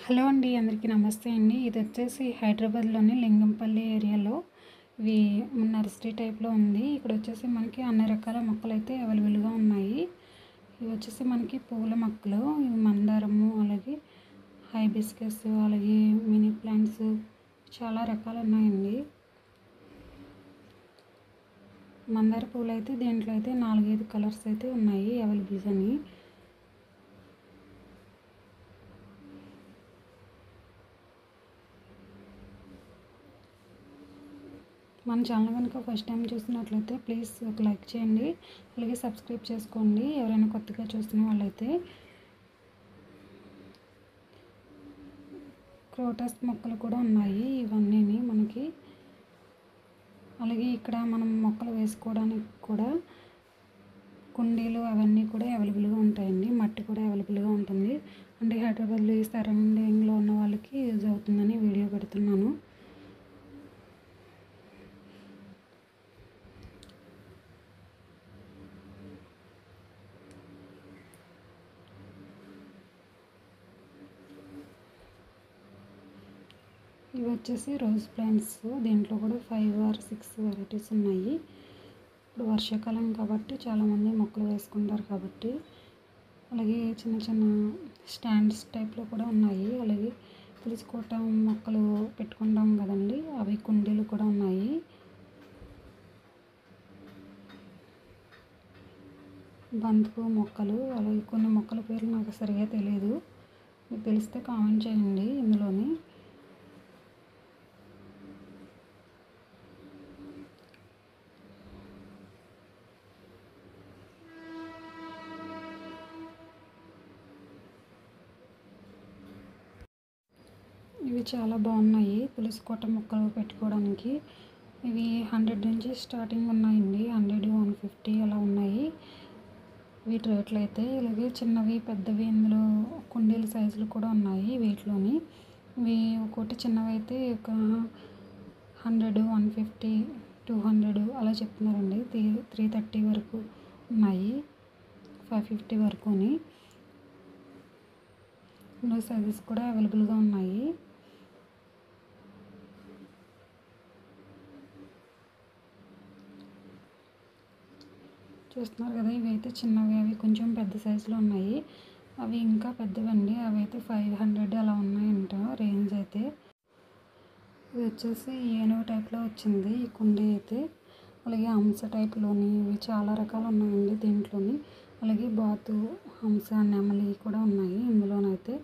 Hello అండి, అందరికీ నమస్తే అండి. ఇది వచ్చేసి హైదరాబాద్లోని లింగంపల్లి ఏరియాలో ఇవి నర్సరీ టైప్లో ఉంది. ఇక్కడ వచ్చేసి మనకి అన్ని రకాల మొక్కలు అయితే అవైలబుల్గా ఉన్నాయి. ఇవి వచ్చేసి మనకి పూల మొక్కలు, ఇవి మందారము, అలాగే హైబిస్కస్, అలాగే మినీ ప్లాంట్స్ చాలా రకాలు ఉన్నాయండి. మందార పూలు అయితే దీంట్లో అయితే 4-5 కలర్స్ అయితే ఉన్నాయి అవైలబుల్గా అని. మన ఛానల్ కనుక ఫస్ట్ టైం చూసినట్లయితే ప్లీజ్ ఒక లైక్ చేయండి, అలాగే సబ్స్క్రైబ్ చేసుకోండి ఎవరైనా కొత్తగా చూస్తున్న వాళ్ళైతే. క్రోటస్ మొక్కలు కూడా ఉన్నాయి ఇవన్నీ మనకి. అలాగే ఇక్కడ మనం మొక్కలు వేసుకోవడానికి కూడా కుండీలు అవన్నీ కూడా అవైలబుల్గా ఉంటాయండి. మట్టి కూడా అవైలబుల్గా ఉంటుంది. అంటే హైదరాబాద్లో ఈ సరౌండింగ్లో ఉన్న వాళ్ళకి యూజ్ అవుతుందని వీడియో పెడుతున్నాను. ఇవి వచ్చేసి రోజ్ ప్లాంట్స్. దీంట్లో కూడా 5 or 6 వెరైటీస్ ఉన్నాయి. ఇప్పుడు వర్షాకాలం కాబట్టి చాలామంది మొక్కలు వేసుకుంటారు కాబట్టి. అలాగే చిన్న చిన్న స్టాండ్స్ టైప్లో కూడా ఉన్నాయి. అలాగే తులసికోట మొక్కలు పెట్టుకుంటాం కదండి, అవి కుండీలు కూడా ఉన్నాయి. బంతిపూ మొక్కలు, అలాగే కొన్ని మొక్కల పేర్లు నాకు సరిగా తెలియదు, మీకు తెలిస్తే కామెంట్ చేయండి. ఇందులోని ఇవి చాలా బాగున్నాయి తులసికోట మొక్కలు పెట్టుకోవడానికి. ఇవి 100 నుంచి స్టార్టింగ్ ఉన్నాయండి. 100, 150 అలా ఉన్నాయి వీటి రేట్లు అయితే. ఇలాగే చిన్నవి పెద్దవి ఇందులో కుండీల సైజులు కూడా ఉన్నాయి వీటిలోని. ఇవి ఒక్కోటి చిన్నవి అయితే ఒక 100, 150, 200 అలా చెప్తున్నారండి. 330 వరకు ఉన్నాయి, 550 వరకుని. ఇందులో సైజెస్ కూడా అవైలబుల్గా ఉన్నాయి. చూస్తున్నారు కదా, ఇవి అయితే చిన్నవి, అవి కొంచెం పెద్ద సైజులో ఉన్నాయి. అవి ఇంకా పెద్దవండి, అవి అయితే 500 అలా ఉన్నాయంట రేంజ్ అయితే. ఇది వచ్చేసి ఏనుగు టైప్లో వచ్చింది ఈ కుండీ అయితే. అలాగే హంస టైప్లోని ఇవి చాలా రకాలు ఉన్నాయండి దీంట్లోని. అలాగే బాతు, హంస, నెమలి కూడా ఉన్నాయి ఇందులోనైతే.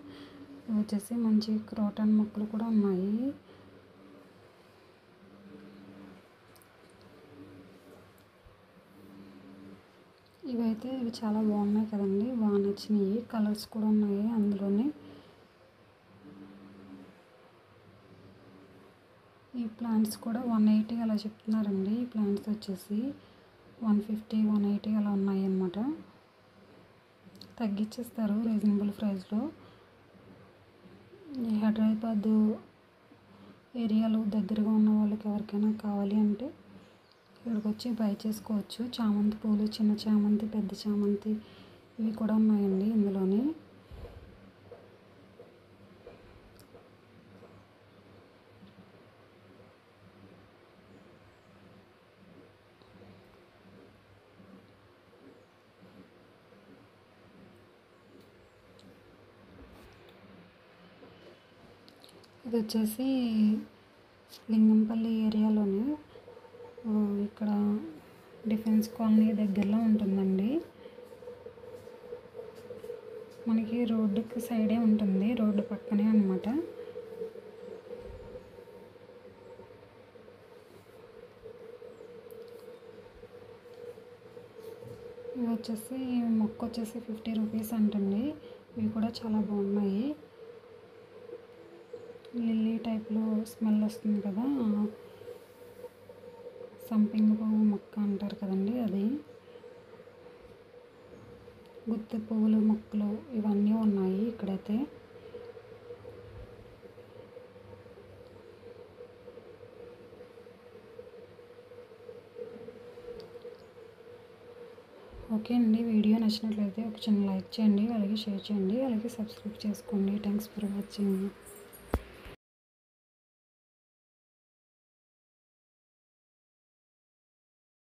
ఇవి వచ్చేసి మంచి క్రోటన్ మొక్కలు కూడా ఉన్నాయి. ఇవి చాలా బాగున్నాయి కదండి, బాగా నచ్చినాయి. కలర్స్ కూడా ఉన్నాయి అందులోనే. ఈ ప్లాంట్స్ కూడా 180 అలా చెప్తున్నారండి. ఈ ప్లాంట్స్ వచ్చేసి 150, 180 అలా ఉన్నాయి అన్నమాట. తగ్గించేస్తారు రీజనబుల్ ప్రైస్లో. ఈ హైదరాబాద్ ఏరియాలో దగ్గరగా ఉన్న వాళ్ళకి ఎవరికైనా కావాలి అంటే ఇక్కడికి వచ్చి బై చేసుకోవచ్చు. చామంతి పూలు, చిన్న చామంతి, పెద్ద చామంతి ఇవి కూడా ఉన్నాయండి ఇందులోని. ఇది వచ్చేసి లింగంపల్లి ఏరియాలోనే, ఇక్కడ డిఫెన్స్ కాలనీ దగ్గరలో ఉంటుందండి. మనకి రోడ్డుకి సైడే ఉంటుంది, రోడ్డు పక్కనే అన్నమాట. ఇవి వచ్చేసి మొక్క వచ్చేసి 50 రూపీస్ అంటండి. ఇవి కూడా చాలా బాగున్నాయి. లిల్లీ టైప్లో స్మెల్ వస్తుంది కదా, సంపింగ పువ్వు మొక్క అంటారు కదండి అది. గుత్తి పువ్వుల మొక్కలు ఇవన్నీ ఉన్నాయి ఇక్కడైతే. ఓకే అండి. వీడియో నచ్చినట్లయితే ఒక చిన్న లైక్ చేయండి, అలాగే షేర్ చేయండి, అలాగే సబ్స్క్రైబ్ చేసుకోండి. Thanks for watching.